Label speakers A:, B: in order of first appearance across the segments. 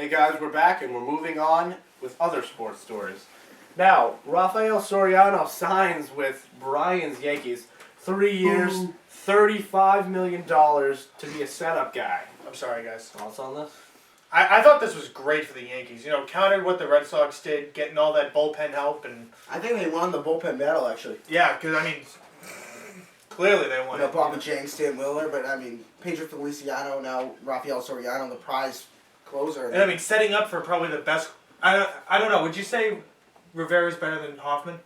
A: Hey guys, we're back and we're moving on with other sports stories. Now, Rafael Soriano signs with Brian's Yankees. 3 years, $35 million to be a setup guy.
B: I'm sorry, guys.
A: Thoughts on this?
B: I thought this was great for the Yankees. You know, countered what the Red Sox did, getting all that bullpen help, and
C: I think they won the bullpen battle, actually.
B: yeah, because I mean, clearly they won.
C: You know, Bobby James, Stan Willer, but I mean, Pedro Feliciano, now Rafael Soriano, the prize closer.
B: And I mean, setting up for probably the best. I don't know. Would you say Rivera's better than Hoffman?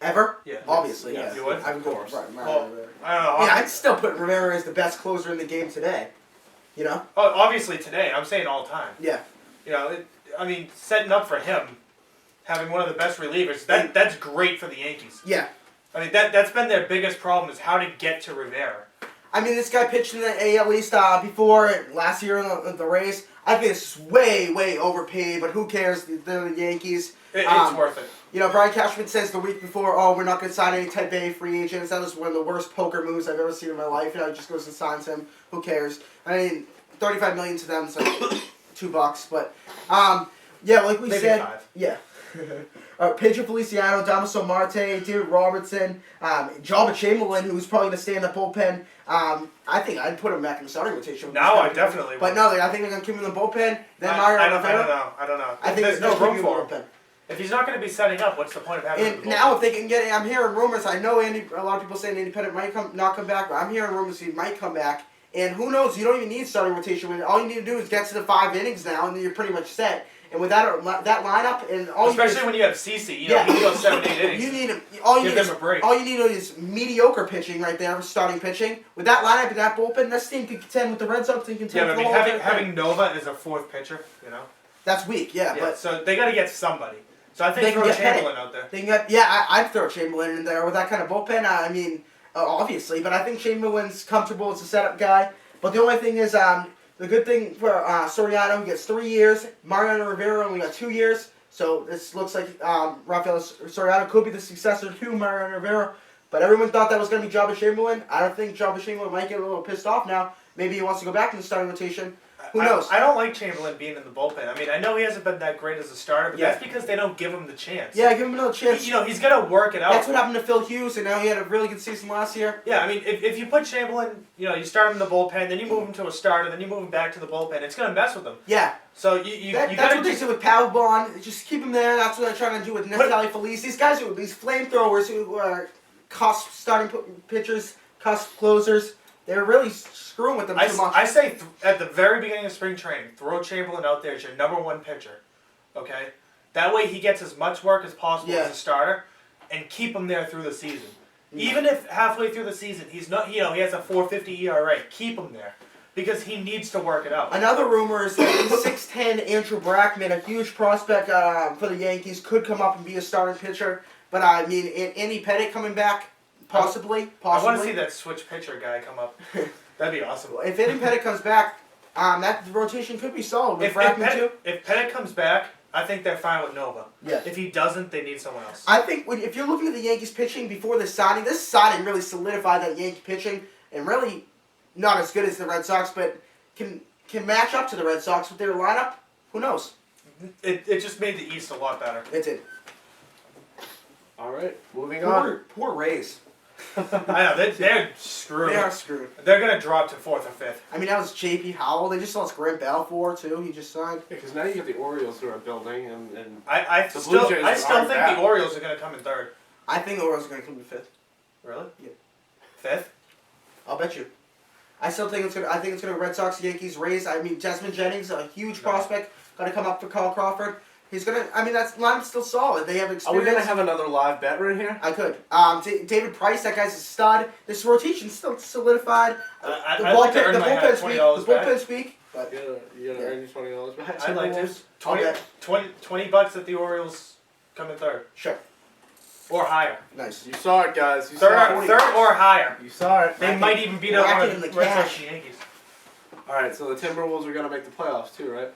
C: Ever?
B: Yeah.
C: Obviously,
A: Yes.
C: yeah.
B: You would?
C: I would go
A: Of course.
C: right,
B: Well,
C: Rivera.
B: I don't know.
C: Yeah, I'd still put Rivera as the best closer in the game today. You know?
B: Oh, obviously today. I'm saying all time.
C: Yeah.
B: You know, I mean, setting up for him, having one of the best relievers. That's great for the Yankees.
C: Yeah.
B: I mean, that's been their biggest problem is how to get to Rivera.
C: I mean, this guy pitched in the AL East before last year in the Rays. I think it's way overpaid, but who cares? They're the Yankees.
B: It's worth it.
C: You know, Brian Cashman says the week before, we're not going to sign any Type A free agents. That was one of the worst poker moves I've ever seen in my life. You know, he just goes and signs him. Who cares? I mean, $35 million to them is like $2, but yeah, like we
B: Maybe
C: said,
B: $5.
C: yeah. Pedro Feliciano, Damaso Marte, David Robertson, Jabba Chamberlain, who's probably going to stay in the bullpen. I think I'd put him back in the starting rotation.
B: Now I definitely
C: But
B: would.
C: no, I think they're going to keep him in the bullpen. Then
B: I
C: Mario Rivera.
B: don't know.
C: I think
B: There's no room for him.
C: him.
B: If he's not going to be setting up, what's the point of having him?
C: And now if they can get, I'm hearing rumors. I know a lot of people saying Andy Pettitte might not come back, but I'm hearing rumors he might come back. And who knows? You don't even need starting rotation. All you need to do is get to the 5 innings now, and then you're pretty much set. And with that lineup, and all
B: especially
C: you
B: when you have CC, you know,
C: Yeah.
B: he can go 7-8 innings.
C: you need
B: Give them a break.
C: all you need is mediocre pitching right there, starting pitching. With that lineup and that bullpen, this team could contend with the Red Sox and contend
B: Yeah, but I
C: with
B: mean,
C: the whole
B: having Nova as a fourth pitcher, you know.
C: that's weak. Yeah,
B: Yeah,
C: but
B: so they got to get somebody. So I
C: They
B: think
C: can
B: throw
C: get
B: Chamberlain out there.
C: they can get, yeah, I'd throw Chamberlain in there with that kind of bullpen. I mean, obviously, but I think Chamberlain's comfortable as a setup guy. But the only thing is, the good thing for Soriano, he gets 3 years. Mariano Rivera only got 2 years. So this looks like Rafael Soriano could be the successor to Mariano Rivera. But everyone thought that was going to be Jabba Chamberlain. I don't think Jabba Chamberlain might get a little pissed off now. Maybe he wants to go back to the starting rotation. Who knows?
B: I don't like Chamberlain being in the bullpen. I mean, I know he hasn't been that great as a starter, but
C: Yeah.
B: that's because they don't give him the chance.
C: Yeah, give him another chance.
B: You know, he's got to work it out.
C: That's what happened to Phil Hughes, and now he had a really good season last year.
B: Yeah, I mean, if you put Chamberlain, you know, you start him in the bullpen, then you move him to a starter, then you move him back to the bullpen, it's going to mess with him.
C: Yeah.
B: So you
C: That's
B: got
C: what they did with Pal Bond. Just keep him there. That's what they're trying to do with Neftali Felice. These guys, these flamethrowers who are cusp starting pitchers, cusp closers, they're really screwing with them too much.
B: I say at the very beginning of spring training, throw Chamberlain out there as your number one pitcher, okay? That way he gets as much work as possible as a starter, and keep him there through the season. Even if halfway through the season he's not, you know, he has a 4.50 ERA, keep him there. Because he needs to work it out.
C: Another rumor is that 6'10" Andrew Brackman, a huge prospect for the Yankees, could come up and be a starting pitcher. But I mean, Andy Pettitte coming back, possibly.
B: I want to see that switch pitcher guy come up. That'd be awesome.
C: If Andy Pettitte comes back, that rotation could be solid with Brackman too.
B: If Pettitte comes back, I think they're fine with Nova.
C: Yeah.
B: If he doesn't, they need someone else.
C: I think if you're looking at the Yankees pitching before this signing really solidified that Yankee pitching, and really not as good as the Red Sox, but can match up to the Red Sox with their lineup. Who knows?
B: It just made the East a lot better.
C: It did.
A: All right, moving on.
C: Poor Rays.
B: I know, they're screwed.
C: They are screwed.
B: They're going to drop to 4th or 5th.
C: I mean, that was J.P. Howell. They just lost Grant Balfour, too. He just signed.
A: Because now you get the Orioles who are building, and
B: I
A: The
B: still
A: Blue Jays
B: think
A: aren't bad.
B: the Orioles are going to come in 3rd.
C: I think the Orioles are going to come to 5th.
B: Really?
C: Yeah.
B: 5th?
C: I'll bet you. I still think it's going to. I think it's going to Red Sox, Yankees, Rays. I mean, Desmond Jennings, a huge prospect, going to come up for Carl Crawford. He's going to. I mean, that's line's still solid. They have
A: are
C: experience.
A: we going to have another live bet right here?
C: I could. David Price, that guy's a stud. This rotation's still solidified.
B: I'd like to earn my half $20 back.
C: bullpen speak. But
A: You gotta earn your $20 back.
B: I'd like to.
C: I'll bet.
B: 20 bucks that the Orioles come in 3rd.
C: Sure.
B: Or higher.
C: Nice.
A: You saw it, guys. You saw it.
B: 3rd or higher.
A: You saw it.
B: They might even beat out
C: Rack
B: one
C: it
B: of
C: in
B: the
C: the
B: Red Sox
C: cash.
B: and Yankees.
A: All right, so the Timberwolves are going to make the playoffs too, right?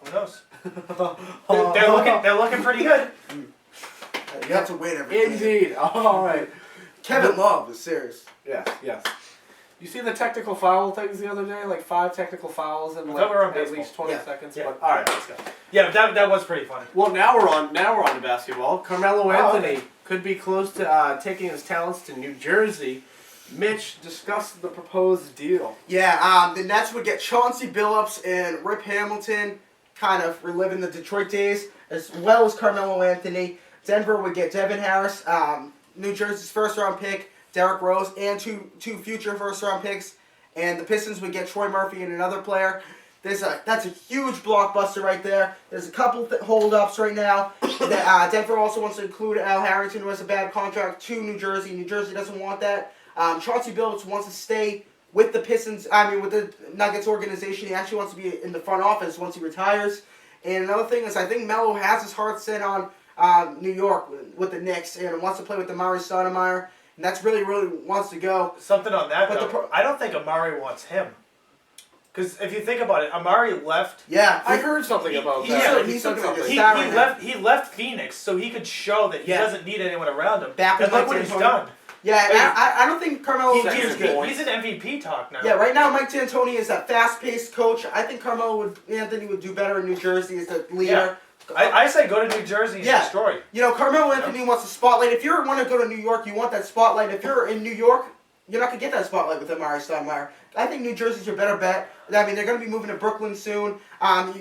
B: Who knows? They're looking pretty good.
C: You have to win every game.
A: Indeed. All right.
C: Kevin Love is serious.
A: Yes, yes. You see the technical foul things the other day? Like 5 technical fouls in
B: I thought we were on
A: at
B: baseball.
A: least 20
C: Yeah.
A: seconds.
B: Yeah.
A: But, all right, let's go.
B: Yeah, that was pretty funny.
A: Well, now we're on to basketball. Carmelo Anthony
B: okay.
A: could be close to taking his talents to New Jersey. Mitch discussed the proposed deal.
C: Yeah, the Nets would get Chauncey Billups and Rip Hamilton, kind of reliving the Detroit days, as well as Carmelo Anthony. Denver would get Devin Harris, New Jersey's first-round pick, Derrick Rose, and two future first-round picks. And the Pistons would get Troy Murphy and another player. That's a huge blockbuster right there. There's a couple hold-ups right now. Denver also wants to include Al Harrington, who has a bad contract, to New Jersey. New Jersey doesn't want that. Chauncey Billups wants to stay with the Pistons. With the Nuggets organization. He actually wants to be in the front office once he retires. And another thing is, I think Melo has his heart set on New York with the Knicks and wants to play with Amari Stoudemire. And that's really wants to go.
B: Something on that,
C: But
B: though. I don't think Amari wants him. Because if you think about it, Amari left.
C: Yeah,
A: I heard something about
B: yeah,
A: that.
C: he's
A: said
C: looking like a
A: something.
C: star.
B: He left Phoenix so he could show that he doesn't need anyone around him.
C: Back with
B: and look
C: Mike
B: what he's
C: D'Antoni.
B: done.
C: Yeah, and I don't think Carmelo.
B: He's an MVP talk now.
C: Yeah, right now Mike D'Antoni is that fast-paced coach. I think Anthony would do better in New Jersey as the leader.
B: I say go to New Jersey and destroy.
C: Carmelo Anthony wants the spotlight. If you want to go to New York, you want that spotlight. If you're in New York, you're not going to get that spotlight with Amari Stoudemire. I think New Jersey's your better bet. I mean, they're going to be moving to Brooklyn soon.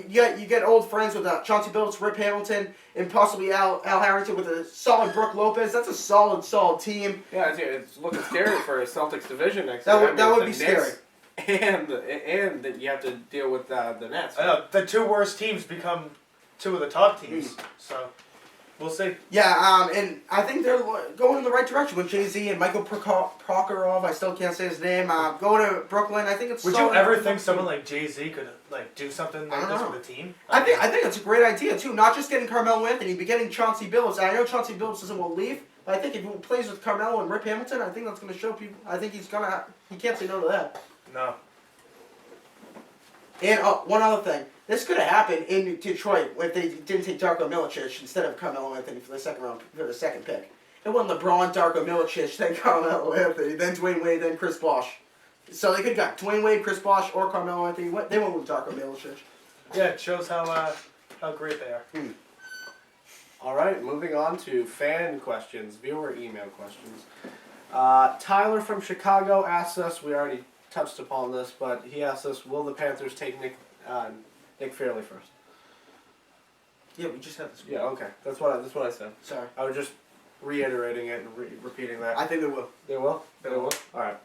C: You get old friends with Chauncey Billups, Rip Hamilton, and possibly Al Harrington with a solid Brooke Lopez. That's a solid team.
A: Yeah, it's looking scary for a Celtics division next
C: That
A: year.
C: would be scary.
A: And that you have to deal with the Nets.
B: I know, the 2 worst teams become 2 of the top teams. So, we'll see.
C: Yeah, and I think they're going in the right direction with Jay-Z and Michael Prokhorov. I still can't say his name. Go to Brooklyn. I think it's.
B: Would you ever think someone like Jay-Z could do something like this with a team?
C: I think that's a great idea too. Not just getting Carmelo Anthony, but getting Chauncey Billups. I know Chauncey Billups doesn't want to leave, but I think if he plays with Carmelo and Rip Hamilton, I think that's going to show people. I think he can't say no to that.
B: No.
C: And one other thing. This could have happened in Detroit if they didn't take Darko Milicic instead of Carmelo Anthony for the second pick. It wasn't LeBron, Darko Milicic, then Carmelo Anthony, then Dwayne Wade, then Chris Bosh. So they could have got Dwayne Wade, Chris Bosh, or Carmelo Anthony. They went with Darko Milicic.
B: Yeah, it shows how great they are.
A: All right, moving on to fan questions, viewer email questions. Tyler from Chicago asked us, we already touched upon this, but he asked us, will the Panthers take Nick Fairley first?
C: Yeah, we just had this.
A: Yeah, okay. That's what I said.
C: Sorry.
A: I was just reiterating it and repeating that.
C: I think they will.
A: They will? They will? All right.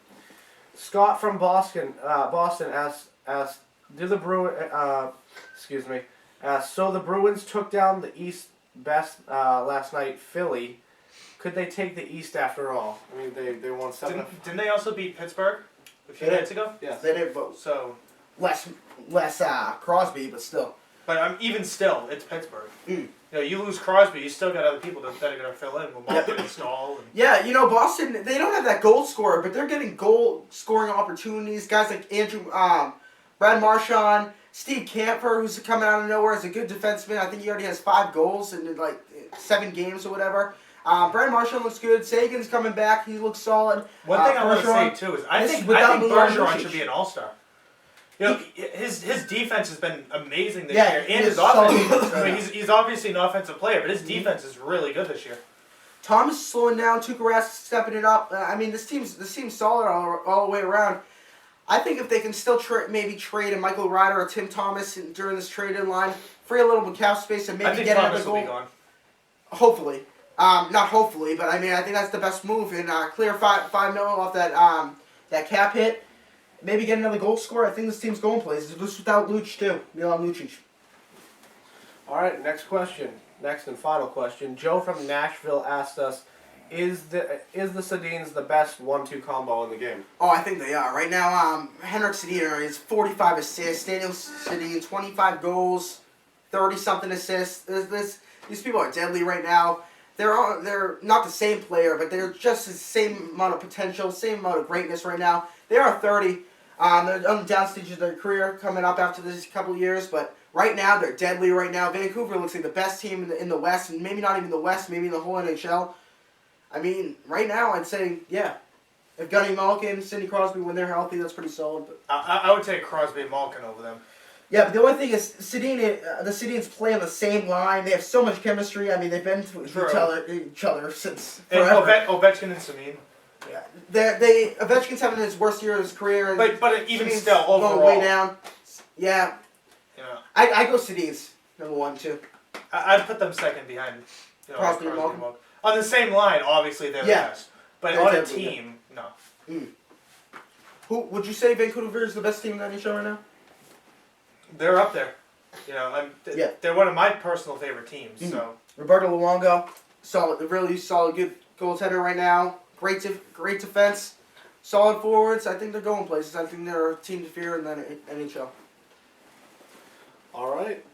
A: Scott from Boston asked, so the Bruins took down the East best last night, Philly. Could they take the East after all? I mean, they won 7.
B: Didn't they also beat Pittsburgh a few nights ago?
A: Yes.
C: They didn't vote.
B: So
C: Less Crosby, but still.
B: But even still, it's Pittsburgh.
C: Mm.
B: You lose Crosby, you still got other people that are going to fill in. Malkin and Stahl.
C: Yeah, Boston, they don't have that goal scorer, but they're getting goal scoring opportunities. Guys like Brad Marchand, Steve Kampfer, who's coming out of nowhere as a good defenseman. I think he already has 5 goals in 7 games or whatever. Brad Marchand looks good. Sagan's coming back. He looks solid.
B: One thing I want to say, too, is I think Bergeron should be an all-star. His defense has been amazing this year, and his offense. I mean, he's obviously an offensive player, but his defense is really good this year.
C: Thomas is slowing down. Tuukka Rask stepping it up. This team's solid all the way around. I think if they can still maybe trade a Michael Ryder or Tim Thomas during this trade deadline, free a little bit cap space, and maybe get another goal.
B: Will be gone.
C: Hopefully, not hopefully, but I think that's the best move and clear $5 million off that cap hit. Maybe get another goal scorer. I think this team's going places. Just without Luch, too. Milan Lucic.
A: All right, next and final question. Joe from Nashville asked us, is the Sedins the best 1-2 combo in the game?
C: Oh, I think they are. Right now, Henrik Sedin is 45 assists. Daniel Sedin, 25 goals, 30-something assists. These people are deadly right now. They're not the same player, but they're just the same amount of potential, same amount of greatness right now. They are 30. They're on the down stages of their career coming up after this couple of years, but right now they're deadly right now. Vancouver looks like the best team in the West, and maybe not even the West, maybe in the whole NHL. Right now I'd say, yeah. If Gunny Malkin, Sidney Crosby, when they're healthy, that's pretty solid. But.
B: I would take Crosby and Malkin over them.
C: Yeah, but the only thing is, the Sedins play on the same line. They have so much chemistry. I mean, they've been to each other since forever.
B: And Ovechkin and Samir.
C: Yeah, Ovechkin's having his worst year of his career.
B: But even
C: Sedin's
B: still, overall,
C: going way down. Yeah,
B: you know,
C: I go Sedins number 1 too.
B: I'd put them second behind.
C: Crosby and Malkin.
B: On the same line, obviously they're the best. But
C: They're
B: on a
C: definitely
B: team, no.
C: Who would you say Vancouver is the best team in the NHL right now?
B: They're up there. You know, they're one of my personal favorite teams. So
C: Roberto Luongo, really solid, good goaltender right now. Great defense, solid forwards. I think they're going places. I think they're a team to fear in the NHL.
A: All right.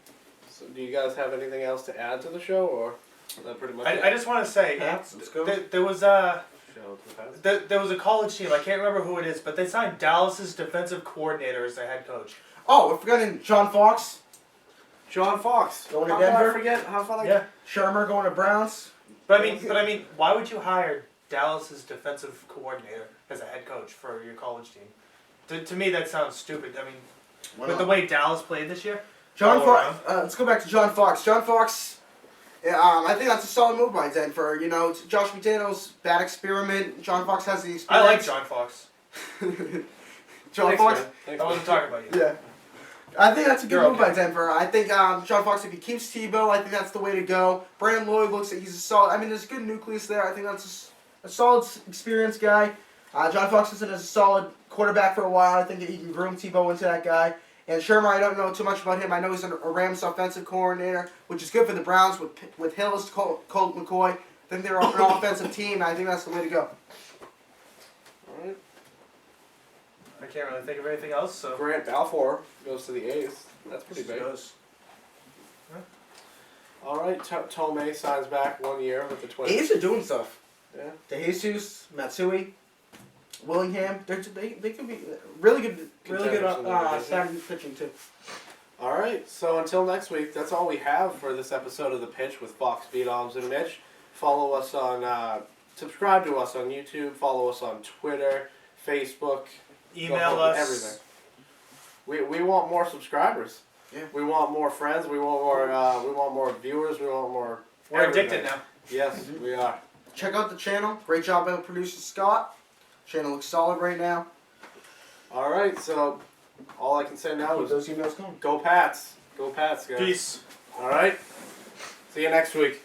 A: So, do you guys have anything else to add to the show, or is that pretty much it?
B: I just want to say,
C: Let's go.
B: there was there was a college team. I can't remember who it is, but they signed Dallas's defensive coordinator as their head coach.
C: Oh, we're forgetting John Fox.
A: John Fox
C: Going to
A: How
C: Denver.
A: could I forget? How far?
B: Yeah.
C: Shermer going to Browns.
B: But I mean, why would you hire Dallas's defensive coordinator as a head coach for your college team? To me, that sounds stupid. I mean, with the way Dallas played this year.
C: John Fox. Let's go back to John Fox. John Fox. I think that's a solid move by Denver. You know, Josh McDaniels, bad experiment. John Fox has the experience.
B: I like John Fox.
C: John
A: Thanks,
C: Fox.
A: man. Thanks,
B: I wasn't talking about you.
C: Yeah. I think that's a good
B: You're
C: move
B: okay.
C: by Denver. I think John Fox, if he keeps Tebow, I think that's the way to go. Brandon Lloyd looks like he's a solid. I mean, there's a good nucleus there. I think that's a solid, experienced guy. John Fox has been a solid quarterback for a while. I think that he can groom Tebow into that guy. And Shermer, I don't know too much about him. I know he's a Rams offensive coordinator, which is good for the Browns with Hillis, Colt McCoy. I think they're an offensive team. I think that's the way to go.
A: All right.
B: I can't really think of anything else. So
A: Grant Balfour goes to the A's. That's pretty big. All right. Tomei signs back 1 year with the Twins.
C: A's are doing stuff.
A: Yeah.
C: DeJesus, Matsui, Willingham, they could be really good starting pitching too.
A: All right. So until next week, that's all we have for this episode of The Pitch with Fox, Beatoms, and Mitch. Follow us on, subscribe to us on YouTube. Follow us on Twitter, Facebook.
B: email us.
A: Everything. We want more subscribers.
C: Yeah.
A: We want more friends. We want more. We want more viewers. We want more.
B: We're
A: everything.
B: addicted now.
A: Yes, we are.
C: Check out the channel. Great job by the producer Scott. Channel looks solid right now.
A: All right. So all I can say now
C: Keep
A: is
C: those emails coming.
A: go Pats. Go Pats, guys.
B: Peace.
A: All right. See you next week.